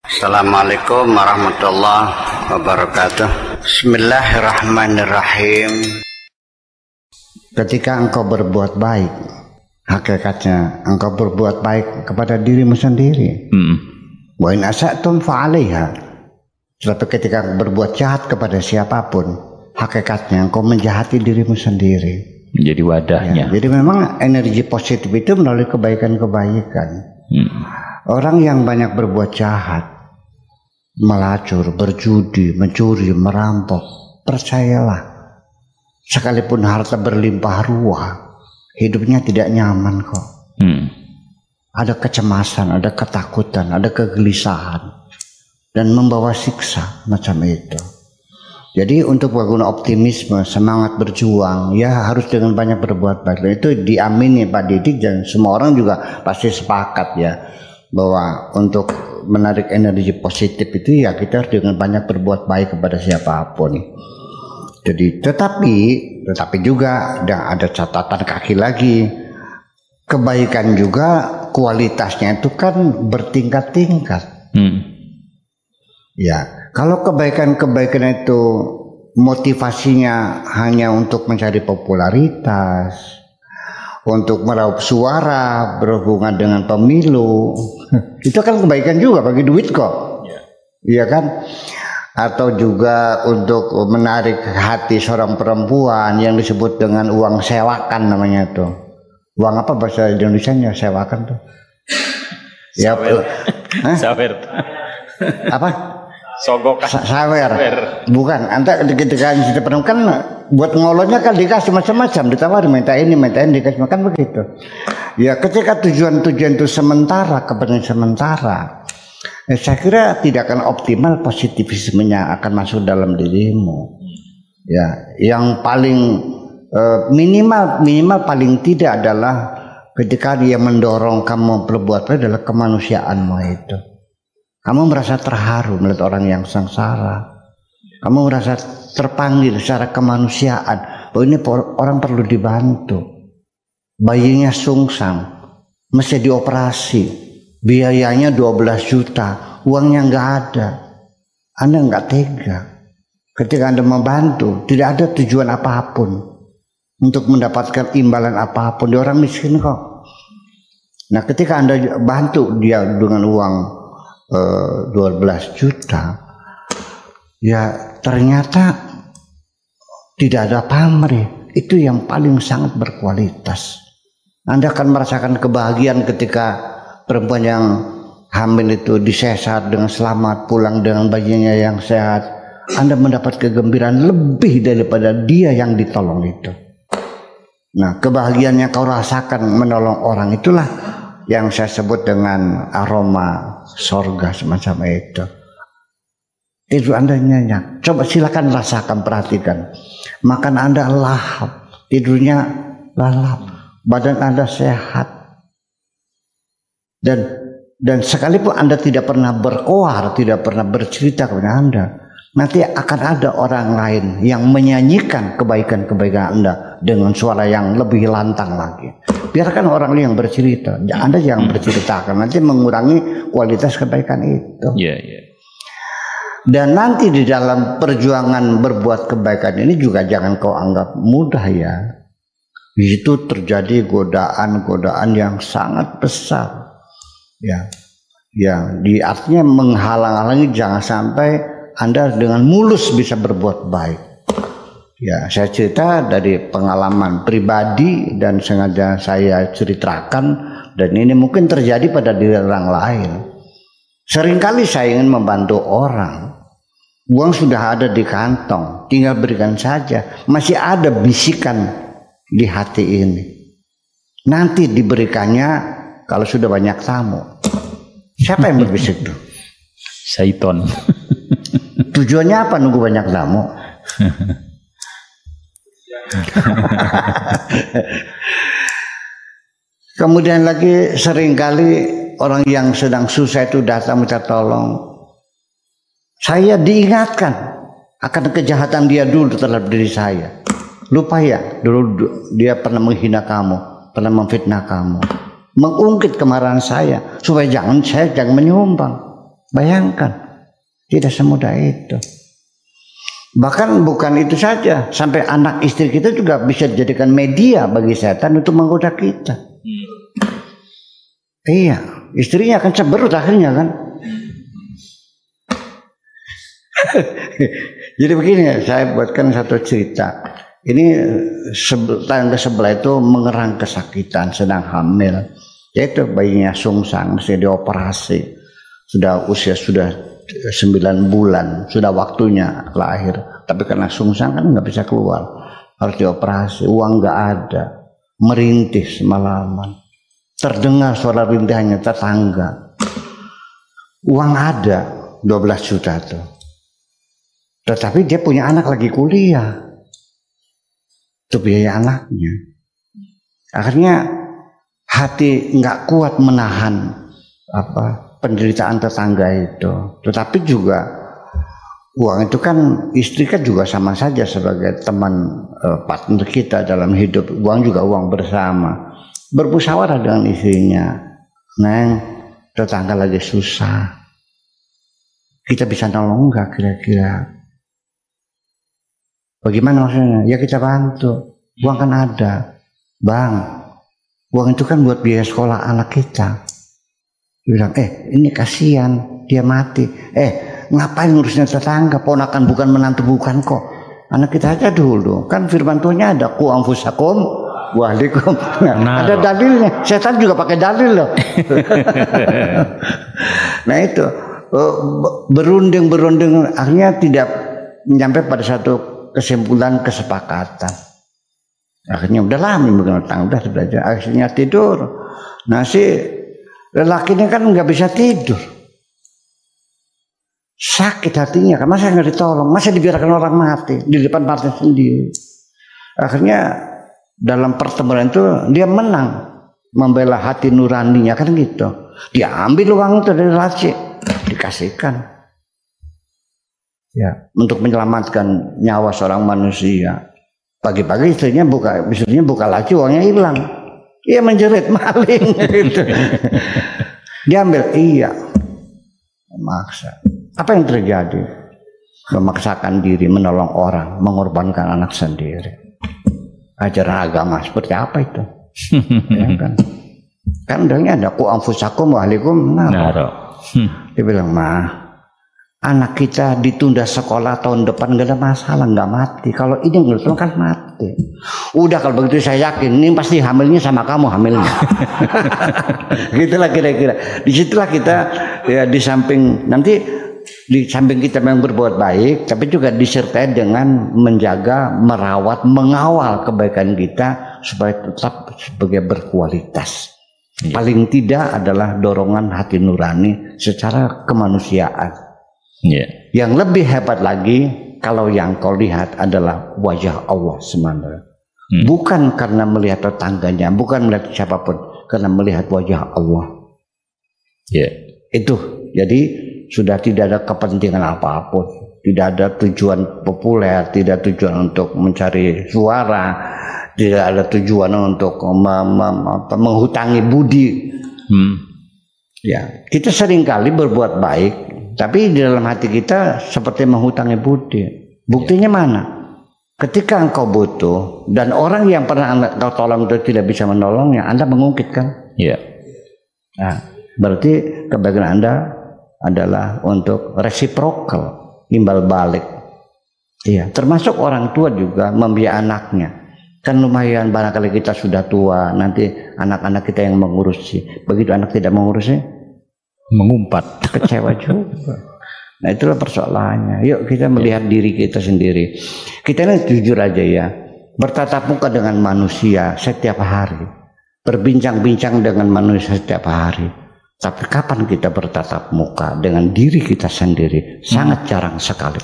Assalamualaikum warahmatullahi wabarakatuh. Bismillahirrahmanirrahim. Ketika engkau berbuat baik, hakikatnya engkau berbuat baik kepada dirimu sendiri. Wa in asatum fa'alaiha. Tetapi ketika berbuat jahat kepada siapapun, hakikatnya engkau menjahati dirimu sendiri. Menjadi wadahnya. Ya, jadi memang energi positif itu melalui kebaikan-kebaikan. Orang yang banyak berbuat jahat, melacur, berjudi, mencuri, merampok, percayalah, sekalipun harta berlimpah ruah, hidupnya tidak nyaman kok. Ada kecemasan, ada ketakutan, ada kegelisahan, dan membawa siksa macam itu. Jadi untuk bangun optimisme, semangat berjuang, ya harus dengan banyak berbuat baik. Dan itu diamini Pak Didik dan semua orang juga pasti sepakat ya, bahwa untuk menarik energi positif itu ya kita harus dengan banyak berbuat baik kepada siapapun. Jadi tetapi juga ada catatan kaki lagi, kebaikan juga kualitasnya itu kan bertingkat-tingkat. Ya, kalau kebaikan-kebaikan itu motivasinya hanya untuk mencari popularitas, untuk meraup suara, berhubungan dengan pemilu, itu kan kebaikan juga, bagi duit kok, iya kan? Atau juga untuk menarik hati seorang perempuan yang disebut dengan uang sewakan namanya tuh. Uang apa bahasa Indonesianya sewakan tuh? Ya, sawer. Apa? Sogok. Sawer. Bukan. Anda ketika kita perempuan buat ngolonnya kan dikasih macam-macam, ditawari mintain dikasih makan begitu. Ya ketika tujuan itu sementara, kepentingan sementara, saya kira tidak akan optimal positivismenya akan masuk dalam dirimu. Ya, yang paling minimal paling tidak adalah ketika dia mendorong kamu berbuat baik adalah kemanusiaanmu itu. Kamu merasa terharu melihat orang yang sengsara. Kamu merasa terpanggil secara kemanusiaan bahwa ini orang perlu dibantu. Bayinya sungsang, mesti dioperasi, biayanya 12 juta, uangnya nggak ada. Anda nggak tega. Ketika Anda membantu, tidak ada tujuan apapun untuk mendapatkan imbalan apapun. Dia orang miskin kok. Nah, ketika Anda bantu dia dengan uang 12 juta, ya ternyata tidak ada pamrih. Itu yang paling sangat berkualitas. Anda akan merasakan kebahagiaan ketika perempuan yang hamil itu disesar dengan selamat, pulang dengan bayinya yang sehat. Anda mendapat kegembiraan lebih daripada dia yang ditolong itu. Nah, kebahagiaan yang kau rasakan menolong orang itulah yang saya sebut dengan aroma sorga semacam itu. Tidur Anda nyenyak. Coba silakan rasakan, perhatikan. Makan Anda lahap, tidurnya lalap, badan Anda sehat. Dan sekalipun Anda tidak pernah berkoar, tidak pernah bercerita kepada Anda, nanti akan ada orang lain yang menyanyikan kebaikan-kebaikan Anda dengan suara yang lebih lantang lagi. Biarkan orang lain yang bercerita, Anda jangan bercerita, karena nanti mengurangi kualitas kebaikan itu. Dan nanti di dalam perjuangan berbuat kebaikan ini juga jangan kau anggap mudah ya. Di situ terjadi godaan-godaan yang sangat besar. Ya, artinya menghalang-halangi jangan sampai Anda dengan mulus bisa berbuat baik. Ya, saya cerita dari pengalaman pribadi dan sengaja saya ceritakan, dan ini mungkin terjadi pada diri orang lain. Seringkali saya ingin membantu orang. Uang sudah ada di kantong, tinggal berikan saja. Masih ada bisikan di hati ini. Nanti diberikannya kalau sudah banyak tamu. Siapa yang berbisik tuh? Syaiton. Tujuannya apa nunggu banyak tamu? Kemudian lagi seringkali orang yang sedang susah itu datang minta tolong. Saya diingatkan akan kejahatan dia dulu terhadap diri saya. Lupa ya, dulu dia pernah menghina kamu, pernah memfitnah kamu, mengungkit kemarahan saya supaya saya jangan menyumbang. Bayangkan, tidak semudah itu. Bahkan bukan itu saja, sampai anak istri kita juga bisa dijadikan media bagi setan untuk menggoda kita. Iya, istrinya akan cemberut akhirnya kan. Jadi begini, saya buatkan satu cerita. Ini tetangga sebelah itu mengerang kesakitan, sedang hamil. Yaitu bayinya sungsang, mesti dioperasi. Sudah usia 9 bulan, sudah waktunya lahir. Tapi karena sungsang kan nggak bisa keluar, harus dioperasi. Uang nggak ada, merintih semalaman. Terdengar suara rintihannya tetangga. Uang ada 12 juta tuh. Tetapi dia punya anak lagi kuliah. Itu biaya anaknya. Akhirnya hati nggak kuat menahan penderitaan tetangga itu. Tetapi juga uang itu kan, istri kan juga sama saja sebagai teman partner kita dalam hidup. Uang juga uang bersama. Bermusyawarah dengan istrinya, Neng, tetangga lagi susah, kita bisa nolong nggak kira-kira? Bagaimana maksudnya? Ya kita bantu, uang kan ada, Bang. Uang itu kan buat biaya sekolah anak kita. Dia bilang, ini kasihan, dia mati. Ngapain ngurusnya tetangga? Ponakan bukan menantu bukan kok. Anak kita aja dulu. Kan firman Tuhannya ada, ku anfusakum wahlikum. Ada dalilnya. Setan juga pakai dalil loh. Nah itu berunding akhirnya tidak nyampe pada satu kesimpulan kesepakatan. Akhirnya udahlah, udah belajar. Akhirnya tidur. Nah si lelakinya kan nggak bisa tidur. Sakit hatinya kan, masa nggak ditolong, masa dibiarkan orang mati di depan partner sendiri. Akhirnya dalam pertemuan itu dia menang, membela hati nuraninya kan gitu. Dia ambil uang itu dari laci, dikasihkan ya untuk menyelamatkan nyawa seorang manusia. Pagi-pagi istrinya buka laci, uangnya hilang. Ia menjerit maling gitu. Dia ambil, iya, memaksa. Apa yang terjadi? Memaksakan diri, menolong orang, mengorbankan anak sendiri. Ajaran agama seperti apa itu? Ya kan? Kan udahnya ada ku anfusakum wa ahlikum nar. Dia bilang, anak kita ditunda sekolah tahun depan nggak ada masalah, nggak mati. Kalau ini nggak kan mati. Udah kalau begitu saya yakin ini pasti hamilnya sama kamu hamilnya. Gitulah kira-kira. Disitulah kita ya di samping kita memang berbuat baik, tapi juga disertai dengan menjaga, merawat, mengawal kebaikan kita supaya tetap sebagai berkualitas. Paling tidak adalah dorongan hati nurani secara kemanusiaan. Yang lebih hebat lagi, kalau yang kau lihat adalah wajah Allah semata. Bukan karena melihat tetangganya, bukan melihat siapapun, karena melihat wajah Allah. Itu jadi sudah tidak ada kepentingan apapun, tidak ada tujuan populer, tidak tujuan untuk mencari suara, tidak ada tujuan untuk menghutangi budi. Ya, kita seringkali berbuat baik, tapi di dalam hati kita seperti menghutangi budi. Buktinya mana? Ketika engkau butuh dan orang yang pernah engkau tolong itu tidak bisa menolongnya, Anda mengungkit kan? Nah, berarti kebaikan Anda adalah untuk resiprokal, imbal balik. Iya, termasuk orang tua juga membiayai anaknya. Kan lumayan, barangkali kita sudah tua, nanti anak-anak kita yang mengurusi. Begitu anak tidak mengurusi, mengumpat, kecewa juga. Nah itulah persoalannya. Yuk kita melihat diri kita sendiri. Kita ini jujur aja ya, bertatap muka dengan manusia setiap hari, berbincang-bincang dengan manusia setiap hari. Tapi kapan kita bertatap muka dengan diri kita sendiri? Sangat jarang sekali.